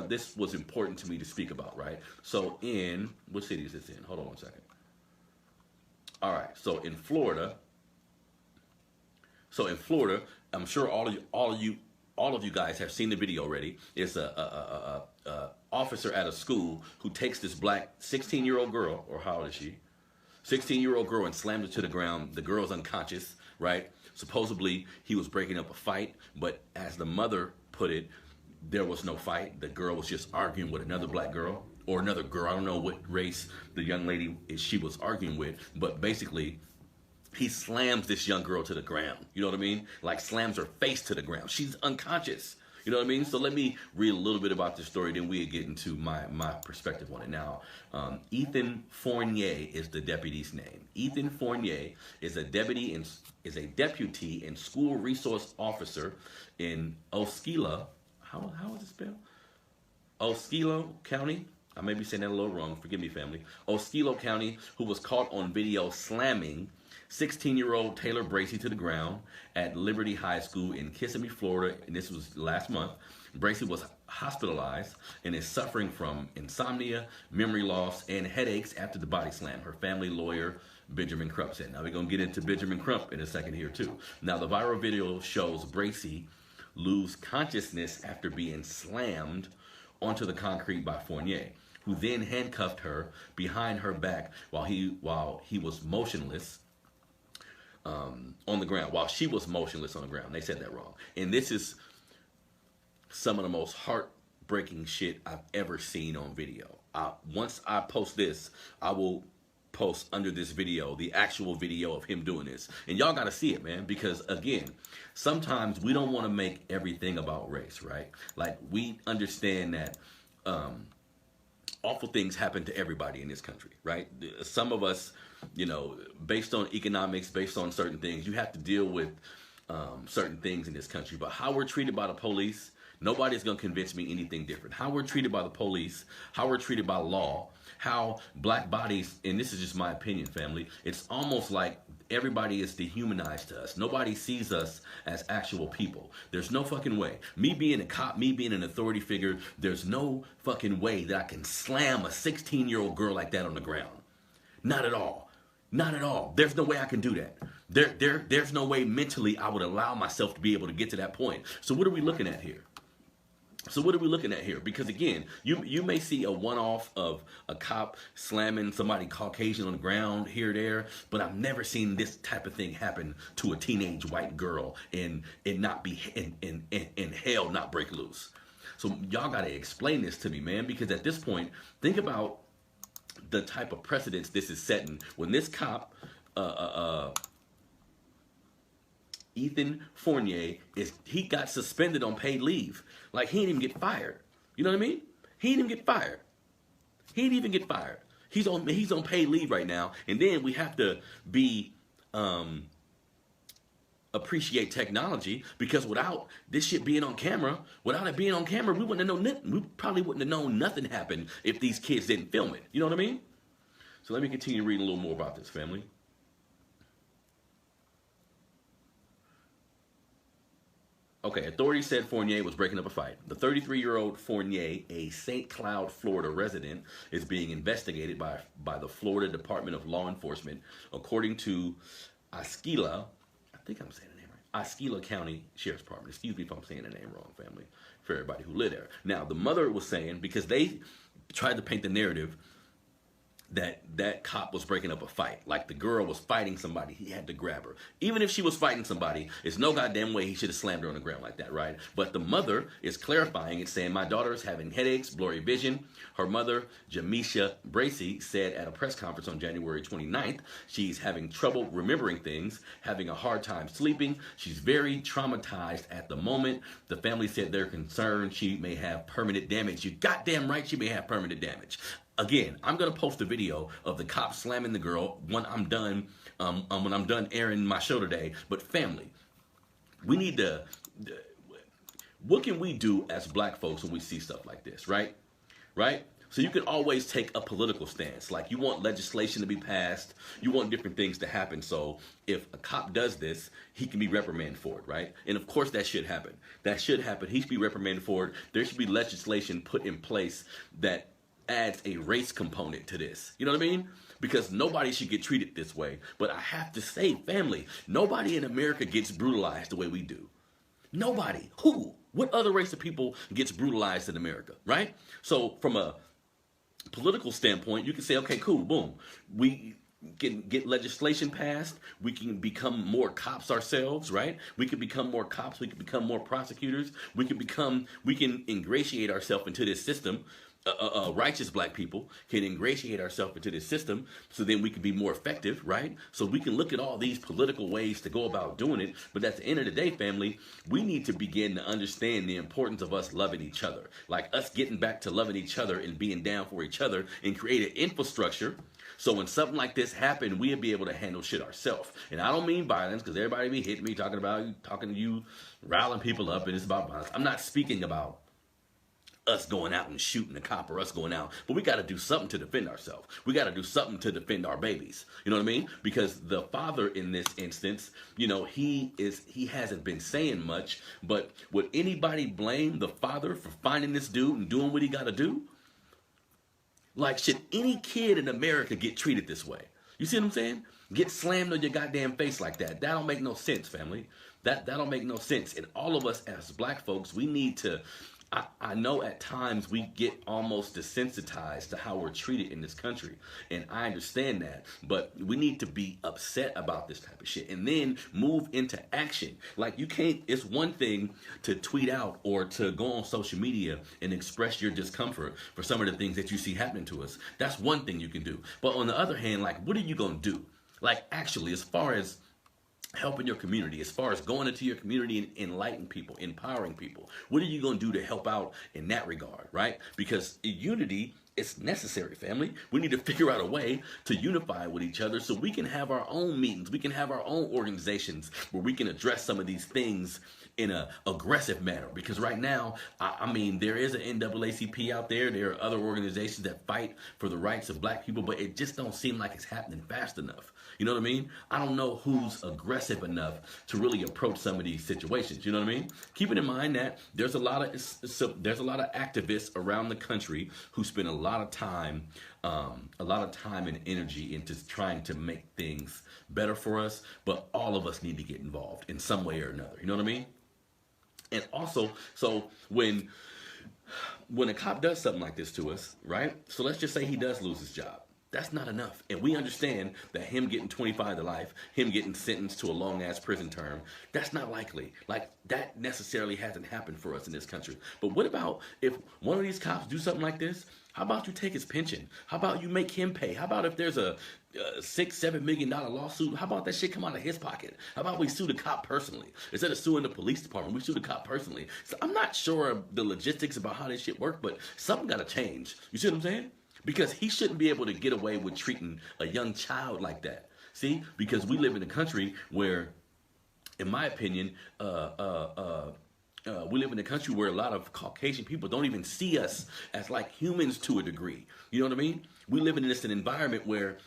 this was important to me to speak about, right? So in what city is this in? Hold on one second. All right, so in Florida, I'm sure all of you guys have seen the video already. It's a officer at a school who takes this black 16-year-old girl, or how old is she? 16-year-old girl, and slams her to the ground. The girl's unconscious, right? Supposedly he was breaking up a fight, but as the mother put it, there was no fight. The girl was just arguing with another black girl or another girl. I don't know what race the young lady she was arguing with, but basically he slams this young girl to the ground. You know what I mean? Like slams her face to the ground. She's unconscious. You know what I mean? So let me read a little bit about this story, then we'll get into my perspective on it. Now, Ethan Fournier is the deputy's name. Ethan Fournier is a deputy and school resource officer in Osceola. How is it spelled? Osceola County. I may be saying that a little wrong. Forgive me, family. Osceola County, who was caught on video slamming 16-year-old Taylor Bracy to the ground at Liberty High School in Kissimmee, Florida, and this was last month. Bracy was hospitalized and is suffering from insomnia, memory loss, and headaches after the body slam. Her family lawyer, Benjamin Crump, said. Now we're going to get into Benjamin Crump in a second here too. Now the viral video shows Bracy lose consciousness after being slammed onto the concrete by Fournier, who then handcuffed her behind her back while he was motionless on the ground. While she was motionless on the ground. They said that wrong. And this is some of the most heartbreaking shit I've ever seen on video. Once I post this, I will post under this video the actual video of him doing this, and y'all got to see it, man, because again, sometimes we don't want to make everything about race, right? Like, we understand that awful things happen to everybody in this country, right? Some of us, you know, based on economics, based on certain things, you have to deal with certain things in this country. But how we're treated by the police, nobody's going to convince me anything different. How we're treated by the police, how we're treated by law, how black bodies, and this is just my opinion, family, it's almost like everybody is dehumanized to us. Nobody sees us as actual people. There's no fucking way. Me being a cop, me being an authority figure, there's no fucking way that I can slam a 16-year-old girl like that on the ground. Not at all. Not at all. There's no way I can do that. There's no way mentally I would allow myself to be able to get to that point. So what are we looking at here? Because again, you may see a one-off of a cop slamming somebody Caucasian on the ground here or there, but I've never seen this type of thing happen to a teenage white girl and it not be and hell not break loose. So y'all gotta explain this to me, man, because at this point, think about the type of precedence this is setting when this cop Ethan Fournier he got suspended on paid leave. Like, he didn't even get fired. You know what I mean? He didn't even get fired. He's on paid leave right now. And then we have to appreciate technology, because without this shit being on camera, we wouldn't have known nothing. We probably wouldn't have known nothing happened if these kids didn't film it. You know what I mean? So let me continue reading a little more about this, family. Okay, authorities said Fournier was breaking up a fight. The 33-year-old Fournier, a St. Cloud, Florida resident, is being investigated by the Florida Department of Law Enforcement, according to Osceola, I think I'm saying the name right, Osceola County Sheriff's Department. Excuse me if I'm saying the name wrong, family, for everybody who live there. Now, the mother was saying, because they tried to paint the narrative that cop was breaking up a fight. Like, the girl was fighting somebody. He had to grab her. Even if she was fighting somebody, there's no goddamn way he should have slammed her on the ground like that, right? But the mother is clarifying it, saying, my daughter is having headaches, blurry vision. Her mother, Jamisha Bracy, said at a press conference on January 29th, she's having trouble remembering things, having a hard time sleeping. She's very traumatized at the moment. The family said they're concerned she may have permanent damage. You goddamn right she may have permanent damage. Again, I'm gonna post a video of the cop slamming the girl when I'm done airing my show today. But family, we need to. What can we do as black folks when we see stuff like this, right? Right? So you can always take a political stance. Like you want legislation to be passed, you want different things to happen. So if a cop does this, he can be reprimanded for it, right? And of course that should happen. That should happen. He should be reprimanded for it. There should be legislation put in place that adds a race component to this. You know what I mean? Because nobody should get treated this way. But I have to say, family, nobody in America gets brutalized the way we do. Nobody. Who? What other race of people gets brutalized in America, right? So from a political standpoint, you can say, okay, cool, boom. We can get legislation passed. We can become more cops ourselves, right? We can become more cops. We can become more prosecutors. We can ingratiate ourselves into this system. Righteous black people can ingratiate ourselves into this system so then we can be more effective, right? So we can look at all these political ways to go about doing it. But at the end of the day, family, we need to begin to understand the importance of us loving each other. Like us getting back to loving each other and being down for each other and create an infrastructure. So when something like this happened, we'll be able to handle shit ourselves. And I don't mean violence, because everybody be hitting me, talking to you, riling people up, and it's about violence. I'm not speaking about us going out and shooting a cop or us going out, but we got to do something to defend ourselves. We got to do something to defend our babies. You know what I mean? Because the father in this instance, you know, he hasn't been saying much, but would anybody blame the father for finding this dude and doing what he got to do? Like, should any kid in America get treated this way? You see what I'm saying? Get slammed on your goddamn face like that. That don't make no sense, family. That don't make no sense. And all of us as black folks, we need to, I know at times we get almost desensitized to how we're treated in this country. And I understand that. But we need to be upset about this type of shit and then move into action. Like, you can't, it's one thing to tweet out or to go on social media and express your discomfort for some of the things that you see happening to us. That's one thing you can do. But on the other hand, like, what are you going to do? Like, actually, as far as helping your community, as far as going into your community and enlightening people, empowering people, what are you going to do to help out in that regard, right? Because unity is necessary, family. We need to figure out a way to unify with each other so we can have our own meetings, we can have our own organizations where we can address some of these things in an aggressive manner. Because right now, I mean, there is an NAACP out there. There are other organizations that fight for the rights of black people, but it just don't seem like it's happening fast enough. You know what I mean? I don't know who's aggressive enough to really approach some of these situations. You know what I mean? Keeping in mind that there's a lot of activists around the country who spend a lot of time and energy into trying to make things better for us. But all of us need to get involved in some way or another. You know what I mean? And also, so when a cop does something like this to us, right? So let's just say he does lose his job. That's not enough. And we understand that him getting 25 to life, him getting sentenced to a long-ass prison term, that's not likely. Like, that necessarily hasn't happened for us in this country. But what about if one of these cops do something like this? How about you take his pension? How about you make him pay? How about if there's a $6-7 million lawsuit? How about that shit come out of his pocket? How about we sue the cop personally? Instead of suing the police department, we sue the cop personally. So I'm not sure of the logistics about how this shit work, but something got to change. You see what I'm saying? Because he shouldn't be able to get away with treating a young child like that. See? Because we live in a country where, in my opinion, we live in a country where a lot of Caucasian people don't even see us as like humans to a degree. You know what I mean? We live in an environment where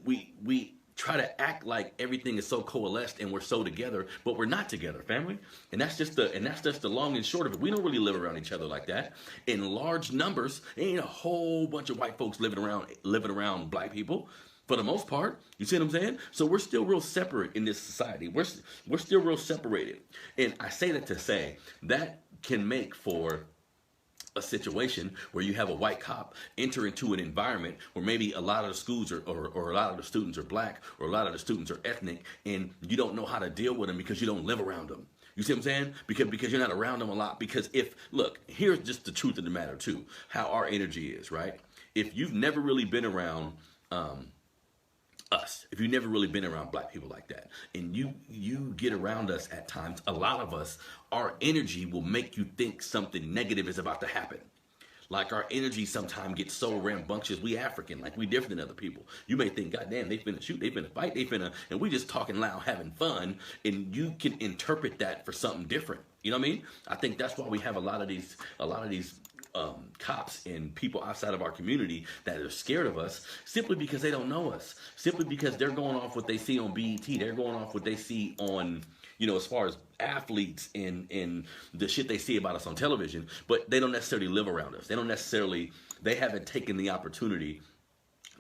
we try to act like everything is so coalesced and we're so together, but we're not together, family. And that's just the long and short of it. We don't really live around each other like that. In large numbers, ain't a whole bunch of white folks living around black people. For the most part, you see what I'm saying? So we're still real separate in this society. We're still real separated. And I say that to say that can make for a situation where you have a white cop enter into an environment where maybe a lot of the schools or a lot of the students are black or a lot of the students are ethnic, and you don't know how to deal with them because you don't live around them. You see what I'm saying? Because you're not around them a lot. Because look, here's just the truth of the matter too, how our energy is, right? If you've never really been around us, if you've never really been around black people like that, and you get around us at times, a lot of us, our energy will make you think something negative is about to happen. Like, our energy sometimes gets so rambunctious. We African, like, we different than other people. You may think, God damn, they finna shoot, they finna fight, and we just talking loud, having fun, and you can interpret that for something different. You know what I mean? I think that's why we have a lot of these cops and people outside of our community that are scared of us simply because they don't know us, simply because they're going off what they see on BET, they're going off what they see on, you know, as far as athletes and the shit they see about us on television, but they don't necessarily live around us. They haven't taken the opportunity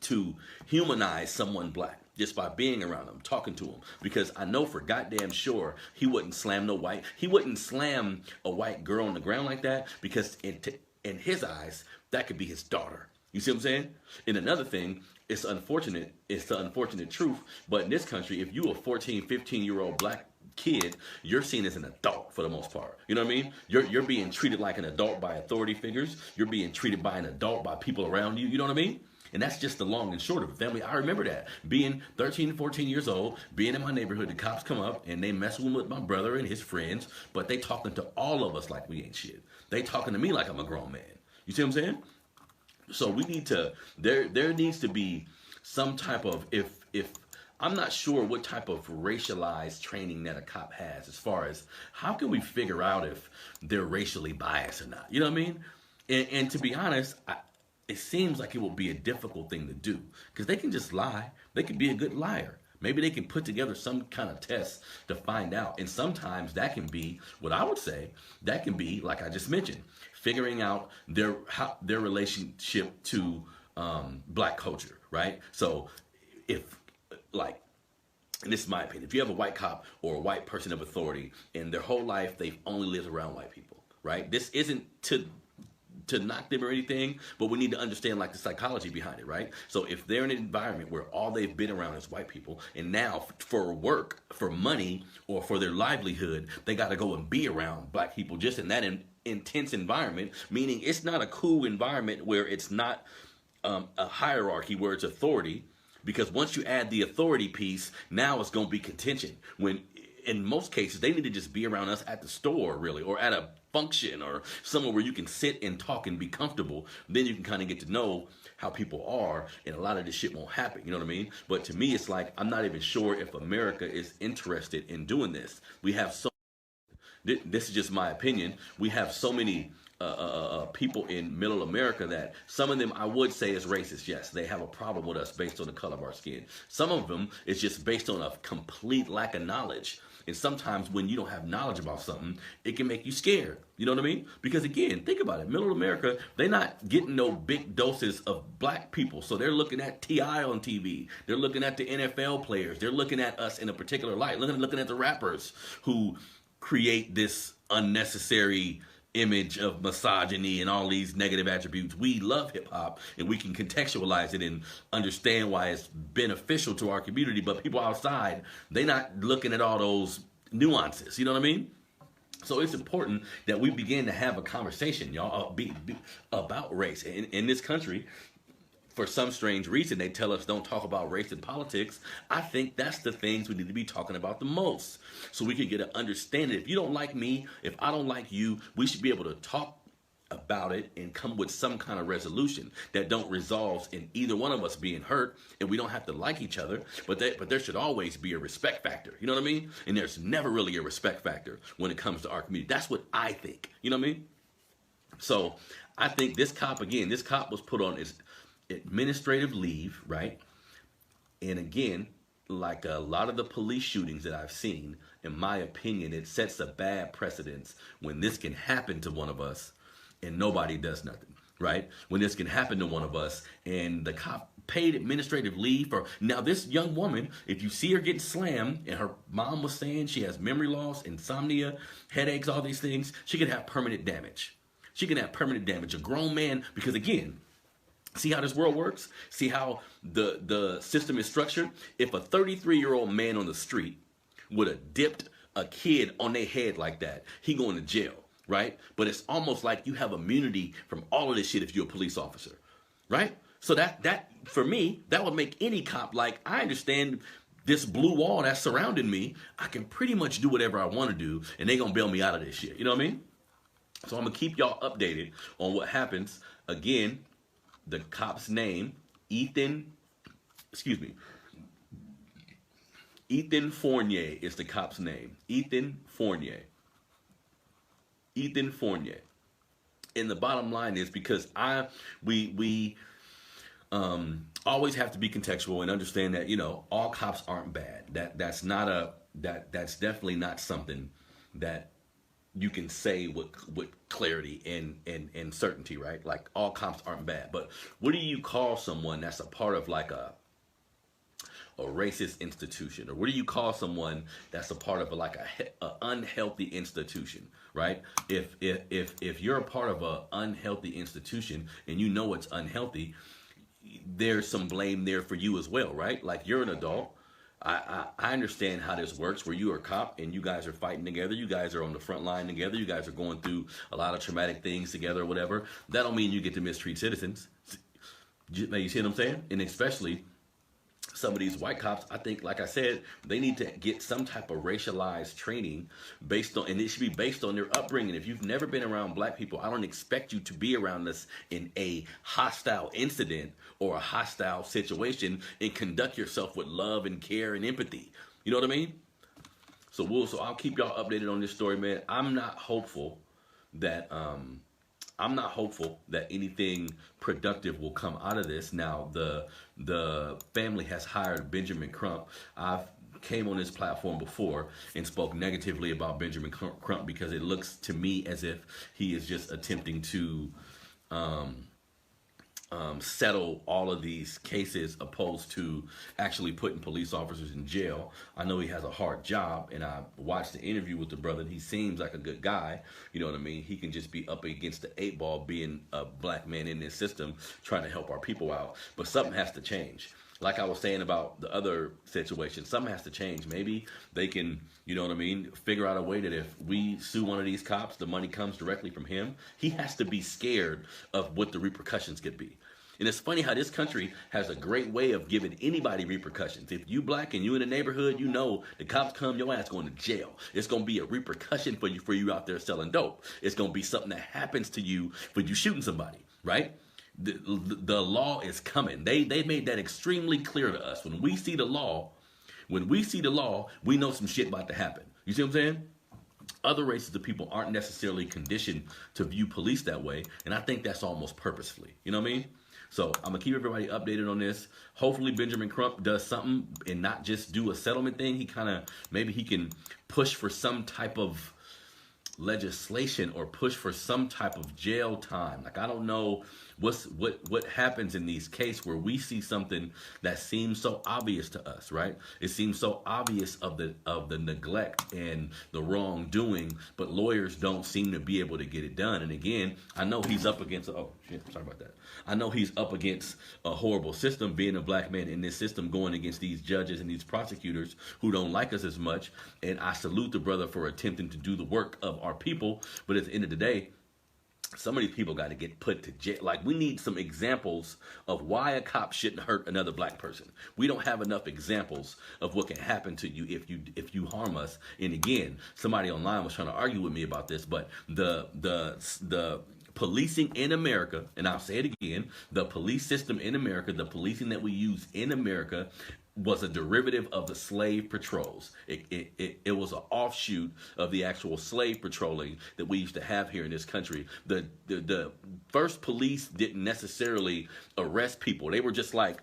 to humanize someone black just by being around them, talking to them. Because I know for goddamn sure he wouldn't slam a white girl on the ground like that, because in his eyes, that could be his daughter. You see what I'm saying? And another thing, it's the unfortunate truth, but in this country, if you a 14, 15-year-old black kid, you're seen as an adult for the most part. You know what I mean? You're being treated like an adult by authority figures. You're being treated by an adult by people around you. You know what I mean? And that's just the long and short of it, family. I remember that. Being 13 and 14 years old, being in my neighborhood, the cops come up and they messing with my brother and his friends, but they talking to all of us like we ain't shit. They talking to me like I'm a grown man. You see what I'm saying? So we need to, there needs to be some type of, if I'm not sure what type of racialized training that a cop has, as far as how can we figure out if they're racially biased or not. You know what I mean? And to be honest, it seems like it will be a difficult thing to do, because they can just lie. They can be a good liar. Maybe they can put together some kind of test to find out. And sometimes that can be, what I would say, that can be, like I just mentioned, figuring out their relationship to black culture, right? So if, like, and this is my opinion, if you have a white cop or a white person of authority and their whole life they've only lived around white people, right? This isn't to knock them or anything, but we need to understand like the psychology behind it, right? So if they're in an environment where all they've been around is white people, and now for work, for money, or for their livelihood, they got to go and be around black people just in that intense environment, meaning it's not a cool environment where it's not a hierarchy, where it's authority, because once you add the authority piece, now it's going to be contention, when in most cases, they need to just be around us at the store, really, or at a function or somewhere where you can sit and talk and be comfortable. Then you can kind of get to know how people are, and a lot of this shit won't happen. You know what I mean? But to me, it's like, I'm not even sure if America is interested in doing this. We have so, this is just my opinion, we have so many people in middle America that some of them I would say is racist. Yes, they have a problem with us based on the color of our skin. Some of them is just based on a complete lack of knowledge. And sometimes when you don't have knowledge about something, it can make you scared. You know what I mean? Because again, think about it. Middle America, they're not getting no big doses of black people. So they're looking at T.I. on TV. They're looking at the NFL players. They're looking at us in a particular light. Looking at the rappers who create this unnecessary image of misogyny and all these negative attributes. We love hip hop and we can contextualize it and understand why it's beneficial to our community, but people outside, they're not looking at all those nuances. You know what I mean? So it's important that we begin to have a conversation, y'all, about race. In this country, for some strange reason, they tell us don't talk about race and politics. I think that's the things we need to be talking about the most, so we can get an understanding. If you don't like me, if I don't like you, we should be able to talk about it and come with some kind of resolution that don't resolve in either one of us being hurt, and we don't have to like each other, but there should always be a respect factor. You know what I mean? And there's never really a respect factor when it comes to our community. That's what I think. You know what I mean? So I think this cop was put on his administrative leave, right? And again, like a lot of the police shootings that I've seen, in my opinion, it sets a bad precedence when this can happen to one of us and nobody does nothing, right? When this can happen to one of us and the cop paid administrative leave for, now this young woman, if you see her getting slammed and her mom was saying she has memory loss, insomnia, headaches, all these things, she could have permanent damage. She can have permanent damage. A grown man, because again, see how this world works? See how the system is structured? If a 33-year-old man on the street would have dipped a kid on their head like that, he going to jail, right? But it's almost like you have immunity from all of this shit if you're a police officer, right? So that for me, that would make any cop like, I understand this blue wall that's surrounding me, I can pretty much do whatever I want to do, and they going to bail me out of this shit. You know what I mean? So I'm going to keep y'all updated on what happens. Again, the cop's name, Ethan Fournier is the cop's name. Ethan Fournier. And the bottom line is because we always have to be contextual and understand that, you know, all cops aren't bad. That's definitely not something that you can say with clarity and certainty, right? Like all cops aren't bad. But what do you call someone that's a part of like a racist institution, or what do you call someone that's a part of a unhealthy institution, right? If you're a part of a unhealthy institution and you know it's unhealthy, there's some blame there for you as well, right? Like you're an adult. I understand how this works, where you are a cop and you guys are fighting together. You guys are on the front line together. You guys are going through a lot of traumatic things together or whatever. That don't mean you get to mistreat citizens. You see what I'm saying? And especially some of these white cops, I think, like I said, they need to get some type of racialized training based on, and it should be based on their upbringing. If you've never been around black people, I don't expect you to be around us in a hostile incident or a hostile situation and conduct yourself with love and care and empathy. You know what I mean? So I'll keep y'all updated on this story, man. I'm not hopeful that anything productive will come out of this. Now, the family has hired Benjamin Crump. I've came on this platform before and spoke negatively about Benjamin Crump because it looks to me as if he is just attempting to settle all of these cases opposed to actually putting police officers in jail. I know he has a hard job, and I watched the interview with the brother, and he seems like a good guy. You know what I mean? He can just be up against the 8 ball being a black man in this system trying to help our people out. But something has to change. Like I was saying about the other situation, something has to change. Maybe they can, you know what I mean, figure out a way that if we sue one of these cops, the money comes directly from him. He has to be scared of what the repercussions could be. And it's funny how this country has a great way of giving anybody repercussions. If you black and you in the neighborhood, you know the cops come, your ass going to jail. It's going to be a repercussion for you out there selling dope. It's going to be something that happens to you for you shooting somebody, right? The law is coming. They made that extremely clear to us. When we see the law, we know some shit about to happen. You see what I'm saying? Other races of people aren't necessarily conditioned to view police that way, and I think that's almost purposefully. You know what I mean? So I'm gonna keep everybody updated on this. Hopefully Benjamin Crump does something and not just do a settlement thing. Maybe he can push for some type of legislation or push for some type of jail time. Like I don't know what happens in these cases where we see something that seems so obvious to us, right? It seems so obvious of the neglect and the wrongdoing, but lawyers don't seem to be able to get it done. And again, I know he's up against sorry about that. I know he's up against a horrible system, being a black man in this system, going against these judges and these prosecutors who don't like us as much. And I salute the brother for attempting to do the work of our people. But at the end of the day, some of these people got to get put to jail. Like, we need some examples of why a cop shouldn't hurt another black person. We don't have enough examples of what can happen to you if you harm us. And again, somebody online was trying to argue with me about this, but the policing in America, and I'll say it again, the police system in America, the policing that we use in America was a derivative of the slave patrols. It was an offshoot of the actual slave patrolling that we used to have here in this country. The first police didn't necessarily arrest people. They were just like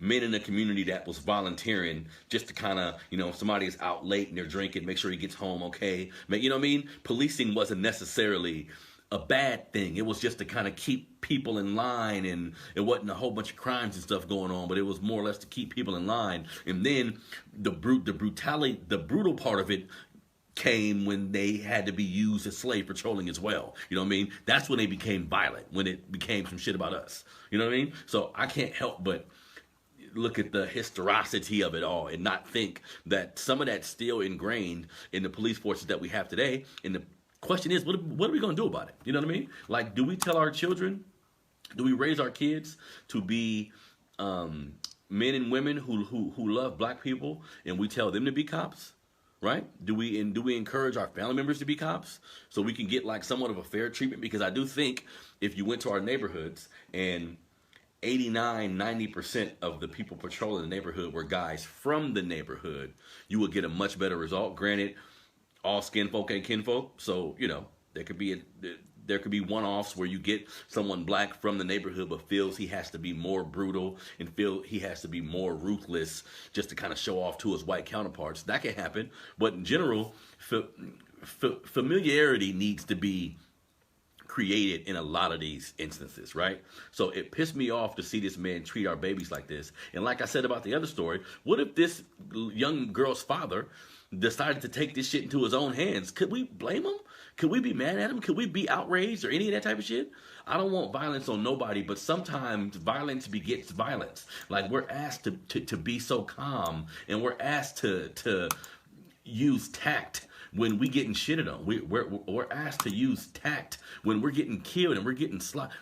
men in the community that was volunteering just to kind of, somebody is out late and they're drinking, make sure he gets home okay. You know what I mean? Policing wasn't necessarily a bad thing. It was just to kind of keep people in line, and it wasn't a whole bunch of crimes and stuff going on, but it was more or less to keep people in line. And then the brutal part of it came when they had to be used as slave patrolling as well. You know what I mean? That's when they became violent, when it became some shit about us. You know what I mean? So I can't help but look at the historicity of it all and not think that some of that's still ingrained in the police forces that we have today. And the question is, what are we going to do about it? You know what I mean? Like, do we tell our children, do we raise our kids to be men and women who love black people, and we tell them to be cops, right? Do we encourage our family members to be cops so we can get like somewhat of a fair treatment? Because I do think if you went to our neighborhoods and 89-90% of the people patrolling the neighborhood were guys from the neighborhood, you would get a much better result. Granted, all skin folk ain't kinfolk, so there could be there could be one-offs where you get someone black from the neighborhood but feels he has to be more brutal and feel he has to be more ruthless just to kind of show off to his white counterparts. That can happen. But in general, familiarity needs to be created in a lot of these instances, right? So it pissed me off to see this man treat our babies like this. And like I said about the other story, what if this young girl's father decided to take this shit into his own hands? Could we blame him? Could we be mad at him? Could we be outraged or any of that type of shit? I don't want violence on nobody, but sometimes violence begets violence. Like, we're asked to be so calm, and we're asked to use tact when we getting shitted on. We're asked to use tact when we're getting killed and we're getting slaughtered.